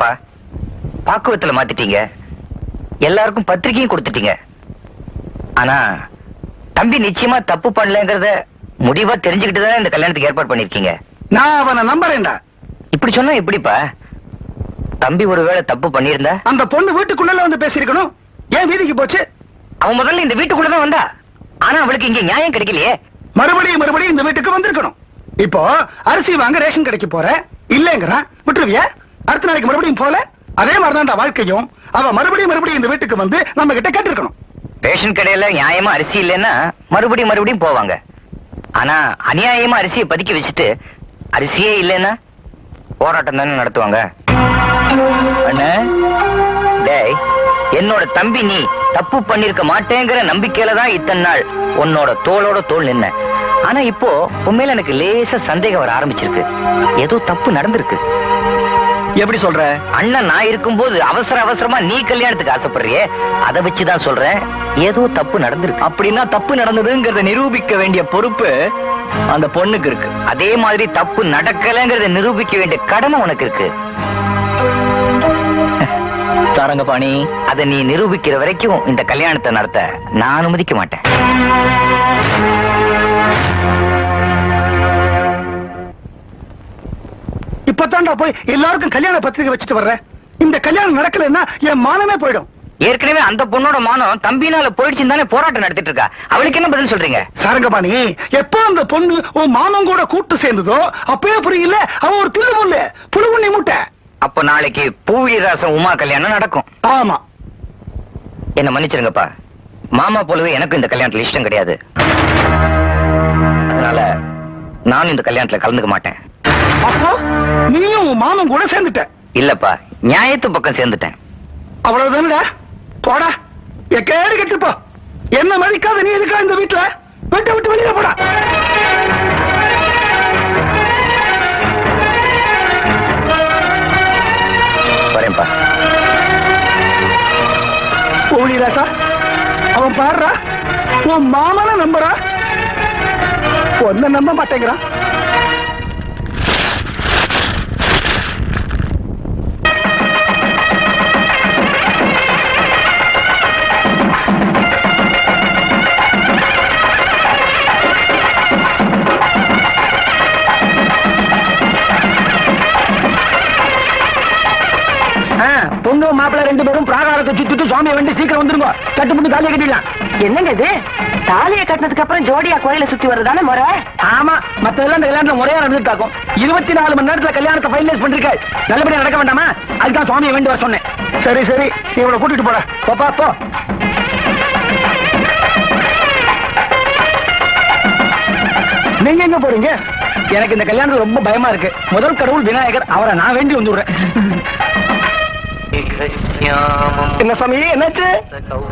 அப்பா, பாக்குவத்துல மாத்திட்டீங்க, எல்லாருக்கும் பத்திரிக்கையும் கொடுத்துட்டீங்க. ஆனா தம்பி நிச்சயமா தப்பு பண்ணலங்கிறத முடிவா தெரிஞ்சுக்கிட்டு தான் இந்த கல்யாணத்துக்கு ஏற்பாடு பண்ணிருக்கீங்க. நான் அவனை நம்புறேன்டா. இப்படி சொன்னா எப்படிப்பா? தம்பி ஒருவேளை தப்பு பண்ணியிருந்தா அந்த பொண்ணு வீட்டுக்குள்ள வந்து பேசியிருக்கணும். ஏன் வீதிக்கு போச்சு? அவன் முதல்ல இந்த வீட்டுக்குள்ளதான் வந்தா. ஆனா அவளுக்கு இங்க நியாயம் கிடைக்கலையே. மறுபடியும் இந்த வீட்டுக்கு வந்திருக்கணும். இப்போ அரிசி வாங்க ரேஷன் கடைக்கு போற, இல்லங்கிறான், விட்டுருவியா? அடுத்த நாளைக்கு மறுபடியும் போல. அதே மாதிரிதான் வாழ்க்கையும். அவ மறுபடியும் இந்த வீட்டுக்கு வந்து நம்ம கிட்ட கேட்டிருக்கணும். ரேஷன் கடையில நியாயமா அரிசி இல்லைன்னா மறுபடியும் போவாங்க. ஆனா அநியாயமா அரிசியை பதுக்கி வச்சுட்டு அரிசியே இல்லைன்னா போராட்டம் தானே நடத்துவாங்க. அண்ணே, டேய், என்னோட தம்பி நீ தப்பு பண்ணிருக்க மாட்டேங்கிற நம்பிக்கையில தான் இத்தனை நாள் உன்னோட தோளோட தோள் நின்ன. ஆனா இப்போ உண்மையில எனக்கு லேசா சந்தேகம் வர ஆரம்பிச்சிருக்கு. ஏதோ தப்பு நடந்திருக்கு. எப்படி சொல்ற? அண்ணன் நான் இருக்கும்போது அவசரமா நீ கல்யாணத்துக்கு ஆசைப்படுறியே, அதை வச்சுதான் சொல்றேன். ஏதோ தப்பு நடந்திருக்கு. அப்படின்னா தப்பு நடந்ததுங்கிறத நிரூபிக்க வேண்டிய பொறுப்பு அந்த பொண்ணுக்கு இருக்கு. அதே மாதிரி தப்பு நடக்கலங்கிறத நிரூபிக்க வேண்டிய கடமை உனக்கு இருக்கு. சாரங்கபாணி, அதை நீ நிரூபிக்கிற வரைக்கும் இந்த கல்யாணத்தை நடத்த நான் அனுமதிக்க மாட்டேன். இப்பதான்டா போய் எல்லாருக்கும் கல்யாண பத்திரிகை வச்சுட்டு வர்ற. இந்த கல்யாணம் நடக்கலன்னா என் மானமே போயிடும். ஏற்கனவே அந்த பொண்ணோட மானம் தம்பினால போயிடுச்சுன்னு தானே போராட்டம் நடத்திட்டு இருக்கா. அவளுக்கு என்ன பதில் சொல்றீங்க? சாரங்கபாணி, எப்போ அந்த பொண்ணு உன் மாமன் கூட கூட்டு சேர்ந்ததோ அப்பவே புரியல அவ ஒரு தில்லு முள்ளு புழுகுண்ணி முட்டை. அப்ப நாளைக்கு பூவிராசம் உமா கல்யாணம் நடக்கும். ஆமா. என்ன மன்னிச்சிருங்கப்பா, மாமா போலவே எனக்கு இந்த கல்யாணத்துல இஷ்டம் கிடையாது. அதனால நானும் இந்த கல்யாணத்துல கலந்துக்க மாட்டேன். அப்போ நீயும் உன் மாமன் கூட சேர்ந்துட்ட? இல்லப்பா, நியாயத்து பக்கம் சேர்ந்துட்டேன். அவ்வளவுதானடா. போடா, எக்கேடு கெட்டு போ. என்ன மதிக்காத நீ இருக்கா இந்த வீட்டுல? வீட்டை விட்டு வெளியில போடா. வரேன்ப்பா. பூலிராசா, அவன் பாடுறா, உன் மாமனை நம்புறா, ஒன்ன நம்ப மாட்டேங்கிறான். பொண்ணு மாப்பிள்ள ரெண்டு பேரும் பிராகாரத்தை சுத்திட்டு சுவாமியை வேண்டி சீக்கிரம் வந்துருங்க. கட்டுப்பட்டு தாலியை கட்டிடலாம். என்னங்க இது? தாலியை கட்டினதுக்கு அப்புறம் ஜோடியா கோயில சுத்தி வர்றதானே முறை? ஆமா, மத்ததெல்லாம் இந்த கல்யாணத்துல முறையா நடந்துட்டாக்கும். 24 மணி நேரத்துல கல்யாணத்தை ஃபைனலைஸ் பண்ணிருக்காரு. நல்லபடியா நடக்க வேண்டாமா? அதுதான் சுவாமியை வேண்டி வர சொன்னேன். சரி சரி, நீ இவளை கூட்டிட்டு போற. போப்பா போ. நீங்க எங்க போறீங்க? எனக்கு இந்த கல்யாணத்துல ரொம்ப பயமா இருக்கு. முதல் கடவுள் விநாயகர், அவரை நான் வேண்டி வந்துடுறேன். என்ன சாமி, என்னாச்சு?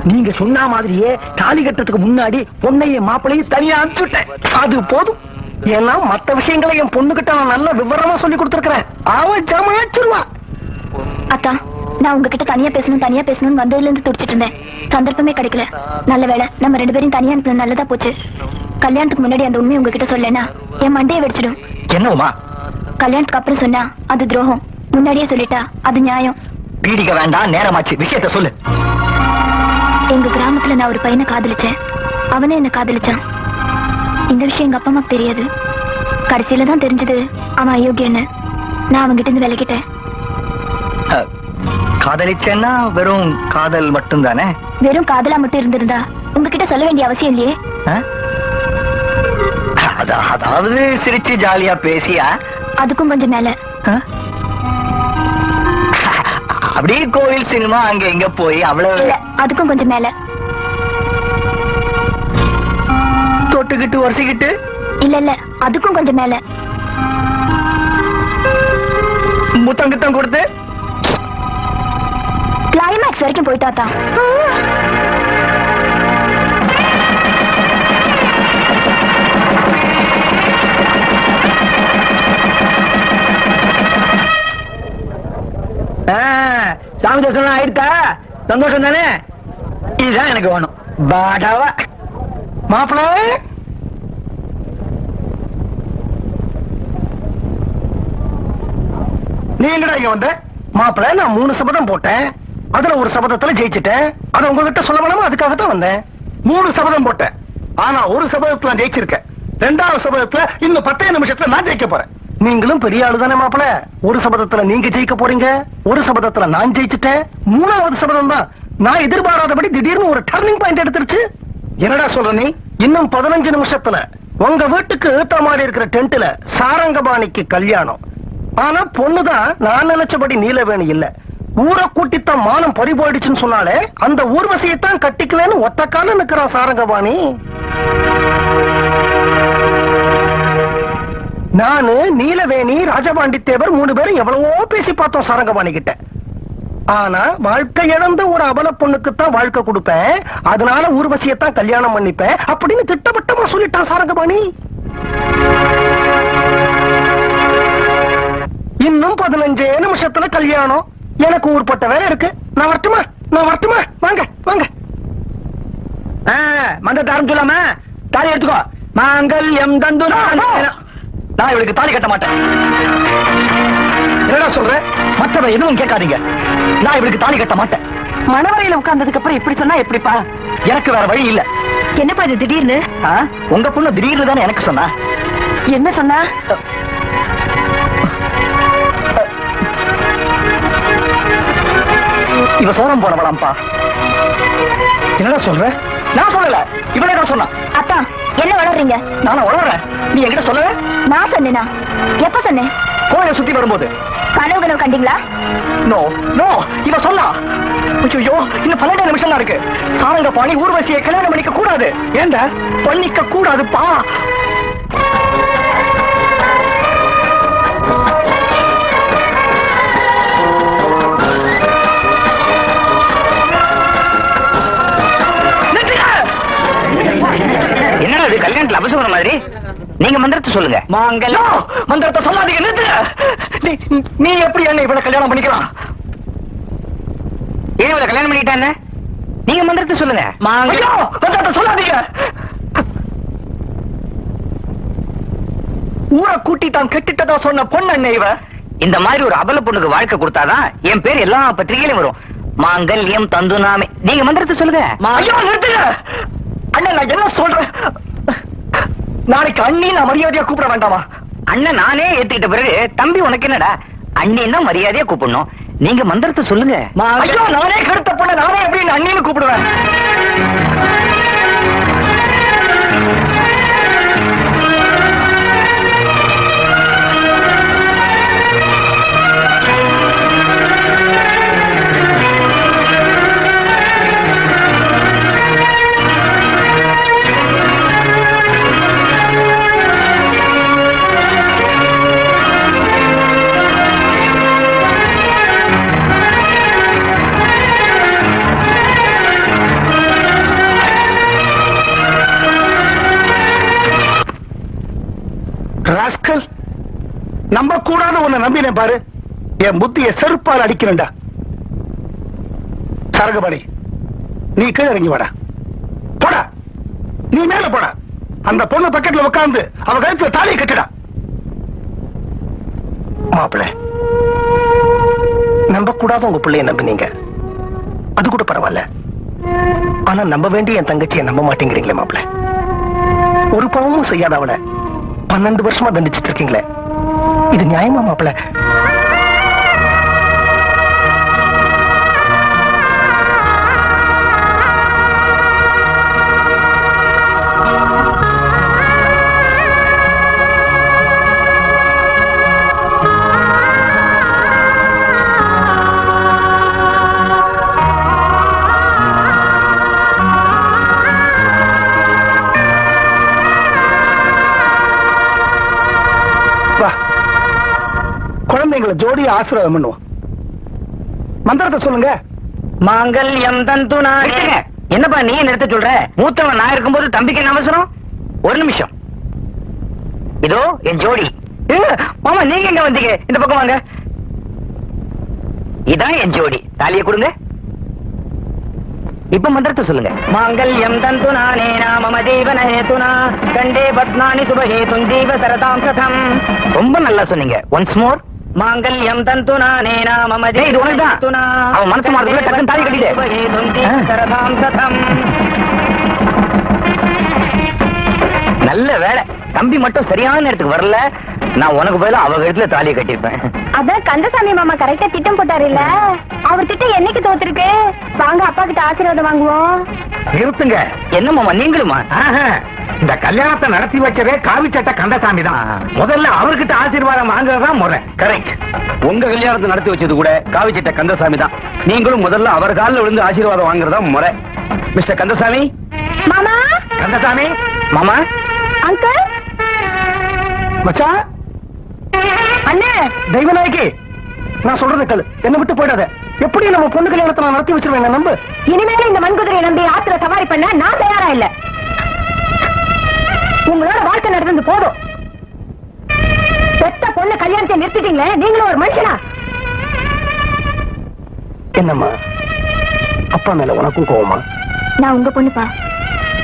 நீங்க சொன்ன மாதிரியே தாலி கட்டுறதுக்கு முன்னாடி பொண்ணையும் மாப்பிளையும் தனியா அனுப்பிச்சுட்டேன். அது போதும். ஏன்னா மத்த விஷயங்களை என் பொண்ணுகிட்ட நான் நல்ல விவரமா சொல்லி கொடுத்துருக்கிறேன். அவ ஜமாச்சிருவா. அத்தா, நான் உங்ககிட்ட தனியா பேசணும்னு வந்ததுல இருந்து துடிச்சிட்டு இருந்தேன். சந்தர்ப்பமே கிடைக்கல. நல்ல வேளை நம்ம 2 பேரும் தனியா அனுப்பின நல்லதா போச்சு. கல்யாணத்துக்கு முன்னாடி அந்த உண்மையை உங்ககிட்ட சொல்லனா என் மண்டையை வெடிச்சிடும். என்னமா? கல்யாணத்துக்கு அப்புறம் சொன்னா அது துரோகம். முன்னாடியே சொல்லிட்டா அது நியாயம். பீடிக்க வேண்டாம், நேரமாச்சு. விஷயத்த சொல்லு. எங்க கிராமத்துல நான் ஒரு பையனை காதலிச்சேன். அவனே என்ன காதலிச்சான். இந்த விஷயம் எங்க அப்பா அம்மாக்கு தெரியாது. கடைசியில தான் தெரிஞ்சது அவன் அயோக்கியன்னு. நான் அவன்கிட்ட இருந்து விலகிட்டேன். காதலிச்சேன்னா வெறும் காதல் மட்டும் தானே? வெறும் காதலா மட்டும் இருந்திருந்தா உங்ககிட்ட சொல்ல வேண்டிய அவசியம் இல்லையே. அதாவது சிரிச்சு ஜாலியா பேசியா? அதுக்கும் கொஞ்சம் மேல. அப்படியே கோவில் சினிமா அங்க எங்க போய் அவ்வளவு? அதுக்கும் கொஞ்சம் மேல. தொட்டுக்கிட்டு உரசிக்கிட்டு? இல்ல, அதுக்கும் கொஞ்சம் மேல. முத்தம் கித்தம் கொடுத்து கிளைமேக்ஸ் வரைக்கும் போயிட்டாத்தா. சாமி தரிசனம் ஆயிடுதா? சந்தோஷம் தானே? இதுதான் எனக்கு வேணும். பாடாவா மாப்பிள்ள, நீ எங்கடா இங்க வந்த? மாப்பிள்ள நான் 3 சபதம் போட்டேன். அதுல ஒரு சபதத்துல ஜெயிச்சிட்டேன். அத உங்ககிட்ட சொல்ல வேணாமா? அதுக்காக தான் வந்தேன். 3 சபதம் போட்டேன். ஆனா ஒரு சபதத்துல நான் ஜெயிச்சிருக்கேன். 2வது சபதத்துல இன்னும் 10 நிமிஷத்துல நான் ஜெயிக்க போறேன். நீங்களும் பெரிய ஆளு தானே மாப்பிள்ள? ஒரு சபதத்துல நீங்க ஜெயிக்க போறீங்க, ஒரு சபதத்துல நான் ஜெயிச்சிட்டேன். 3வது சபதம் தான் நான் எதிர்பாராதபடி திடீர்னு ஒரு டர்னிங் பாயிண்ட் எடுத்துருச்சு. என்னடா சொல்ற நீ? இன்னும் 15 நிமிஷத்துல உங்க வீட்டுக்கு ஏத்த மாதிரி இருக்கிற டென்ட்ல சாரங்கபாணிக்கு கல்யாணம். ஆனா பொண்ணுதான் நான் நினைச்சபடி நீலவேணி இல்ல. ஊரை கூட்டித்தான் மானம் பறி போயிடுச்சுன்னு சொன்னாலே அந்த ஊர்வசியத்தான் கட்டிக்குவேன்னு ஒத்த கால நிக்கிறான் சாரங்கபாணி. நானு நீலவேணி ராஜபாண்டி தேவர் 3 பேரும் எவ்வளவோ பேசி பார்த்தோம் சாரங்கபாணி கிட்ட. ஆனா வாழ்க்கை இழந்த ஒரு அபல பொண்ணுக்குத்தான் வாழ்க்கை கொடுப்பேன், அதனால ஊர்வசியத்தான் கல்யாணம் பண்ணிப்பேன் அப்படின்னு திட்டவட்டமா சொல்லிட்டான் சாரங்கபாணி. இன்னும் 15 நிமிஷத்துல கல்யாணம். எனக்கு ஊர்பட்ட வேலை இருக்கு. நான் வரட்டுமா? வாங்க வாங்க. மந்தத்தை ஆரம்பிச்சலாமா? தாலி எடுத்துக்கோ. மாங்கல்யம் தந்து. நான் இவளுக்கு தாலி கட்ட மாட்டேன். என்னடா சொல்ற? மற்றவ எதுவும் கேட்காதீங்க. நான் இவளுக்கு தாலி கட்ட மாட்டேன். மணவரையில உட்கார்ந்ததுக்கு அப்புறம் இப்படி சொன்னா எப்படிப்பா? எனக்கு வேற வழி இல்ல. என்னப்பா இது திடீர்னு? உங்க பொண்ணு திடீர்னு தானே எனக்கு சொன்னா. என்ன சொன்னா? இவ சோரம் போனவளாம்பா. என்னடா சொல்ற? நான் சொல்லல, இவளே தான் சொன்னா. அத்தா என்ன வளர்றீங்க? நானும் வளர்றேன். நீ என்கிட்ட சொல்லல? நான் சொன்னேனா? எப்ப சொன்னேன்? கோயிலை சுத்தி வரும்போது. கனவு கண்டீங்களா? நோ நோ, இவ சொன்னா. ஐயோ, இன்னும் 12 நிமிஷம் தான் இருக்கு. சாரங்கபாணி ஊர்வசியை கல்யாணம் பண்ணிக்க கூடாது. ஏண்டா? பண்ணிக்க கூடாதுப்பா. என்னடா இது கல்யாணத்துல அபசகுணம் மாதிரி? நீங்க மந்திரத்தை சொல்லுங்க. மாங்கல்யம். மந்திரத்தை சொல்லாதீங்க, நிறுத்து. நீ எப்படி என்ன இவளை கல்யாணம் பண்ணிக்கலாம்? ஏன் இவளை கல்யாணம் பண்ணிட்டானே? நீங்க மந்திரத்தை சொல்லுங்க. மாங்கல்யம். மந்திரத்தை சொல்லாதீங்க. ஊரை கூட்டி தான் கெட்டிட்டதா சொன்ன பொண்ணு என்ன இவ? இந்த மாதிரி ஒரு அபல பொண்ணுக்கு வாழ்க்கை கொடுத்தாதான் என் பேர் எல்லா பத்திரிகையிலும் வரும். மாங்கல்யம் தந்து நாமே. நீங்க மந்திரத்தை சொல்லுங்க. ஐயோ, நிறுத்துங்க. அண்ணன், நான் என்ன சொல்றேன்? நாளைக்கு அண்ணி நான் மரியாதையா கூப்பிட வேண்டாமா? அண்ணன் நானே ஏத்துக்கிட்ட பிறகு தம்பி உனக்கு என்னடா? அண்ணன் தான் மரியாதையா கூப்பிடணும். நீங்க மந்திரத்தை சொல்லுங்க. ஐயோ, நானே கருத்த பொண்ண நானே எப்படி அண்ணின்னு கூப்பிடுவேன்? ராஸ்கல், நம்ப கூடாத உன்னை நம்பினேன் பாரு. என் புத்திய செருப்பால் அடிக்கிறேன்டா. சரகபாணி, நீ கீழே இறங்கி வாடா. போடா, நீ மேல போடா. அந்த பொண்ணு பக்கத்துல உட்கார்ந்து அவ கழுத்துல தாலியை கட்டுடா. மாப்பிள்ள, நம்ப கூடாத உங்க பிள்ளைய நம்பினீங்க, அது கூட பரவாயில்ல. ஆனா நம்ப வேண்டிய என் தங்கச்சியை நம்ப மாட்டேங்கிறீங்களே மாப்பிள்ள. ஒரு பாவமும் செய்யாத அவளை 12 வருஷமா தண்டிச்சிட்டு இருக்கீங்களே, இது நியாயமா மாப்பிள்ள? குழந்தைங்களை ஜோடி ஆசீர்வாதம் பண்ணுவோம். மந்திரத்தை சொல்லுங்க. மாங்கல்யம் தந்து நாமே. என்னப்பா நீ நிறுத்த சொல்ற? மூத்தவன் நான் இருக்கும்போது தம்பிக்கு என்ன அவசரம்? ஒரு நிமிஷம். இதோ என் ஜோடி. மாமா, நீங்க எங்க வந்தீங்க? இந்த பக்கம் வாங்க. இதான் என் ஜோடி. தாலியை கொடுங்க. இப்ப மந்திரத்தை சொல்லுங்க. மாங்கல்யம் தந்து நானே நாம ஜீவன ஹேதுனா கண்டே பத்மானி சுபஹேதும் ஜீவ சரதாம் சதம். ரொம்ப நல்லா சொன்னீங்க. Once more. மாங்கல்யம் தந்துனா நேனா மமதே இது உனக்குதான். அவன் மனசு மாறதுக்குள்ள டக்குன்னு தாலி கட்டிடு. நல்ல வேலை, தம்பி மட்டும் சரியான நேரத்துக்கு வரல. நான் உனக்கு பதிலா அவ இடத்துல தாலியை கட்டிருப்பேன். அதான் கந்தசாமி மாமா கரெக்டா திட்டம் போட்டாரு இல்ல, அவர் திட்டம் என்னைக்கு தோத்துருக்கு. வாங்க அப்பா கிட்ட ஆசீர்வாதம் வாங்குவோம். நிறுத்துங்க. என்ன மாமா நீங்களுமா? இந்த கல்யாணத்தை நடத்தி வச்சதே காவி சட்டை கந்தசாமி தான். முதல்ல அவர்கிட்ட ஆசீர்வாதம் வாங்குறதா முறை. கரெக்ட். உங்க கல்யாணத்தை நடத்தி வச்சது கூட காவிச்சிட்ட கந்தசாமி தான். நீங்களும் முதல்ல அவர் காலில் விழுந்து ஆசீர்வாதம் வாங்குறதா முறை. மிஸ்டர் கந்தசாமி. மாமா. கந்தசாமி. மாமா. அங்கிள். மச்சான். அண்ணே. தெய்வநாயகி, நான் சொல்றது கேளு. என்ன விட்டு போயிடாத. எப்படி நம்ம பொண்ணு கல்யாணத்தை நான் நடத்தி வச்சிருவேன். நம்பு. இனிமேல இந்த மண்குதிரையை நம்பி ஆத்துல சவாரி பண்ண நான் தயாரா இல்ல. உங்களோட வாழ்க்கை நடந்தது போதும். பெத்த பொண்ணு கல்யாணத்தை நிறுத்திட்டீங்களே, நீங்களும் ஒரு மனுஷனா? என்னம்மா, அப்பா மேல உனக்கும் கோவமா? நான் உங்க பொண்ணுப்பா,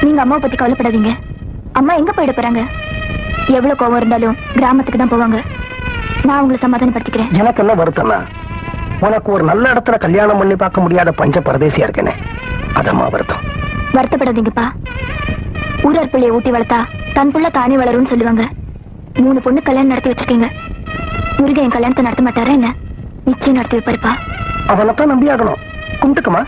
நீங்க அம்மாவை பத்தி கவலைப்படாதீங்க. அம்மா எங்க போயிட போறாங்க? எவ்வளவு கோவம் இருந்தாலும் கிராமத்துக்கு தான் போவாங்க. நான் உங்களை சமாதானப்படுத்திக்கிறேன். எனக்கு என்ன வருத்தம்னா, உனக்கு ஒரு நல்ல இடத்துல கல்யாணம் பண்ணி பார்க்க முடியாத பஞ்ச பரதேசியா இருக்கேனே, அதம்மா வருத்தம். வருத்தப்படாதீங்கப்பா. ஊரார் பிள்ளையை ஊட்டி வளர்த்தா தன் புள்ள தானே வளரும்னு சொல்லுவாங்க. 3 பொண்ணு கல்யாணம் நடத்தி வச்சிருக்கீங்க. முருகன் என் கல்யாணத்தை நடத்த மாட்டாரா என்ன? நிச்சயம் நடத்தி வைப்பாருப்பா. அவனைத்தான் நம்பி ஆகணும். கும்பிட்டுக்குமா.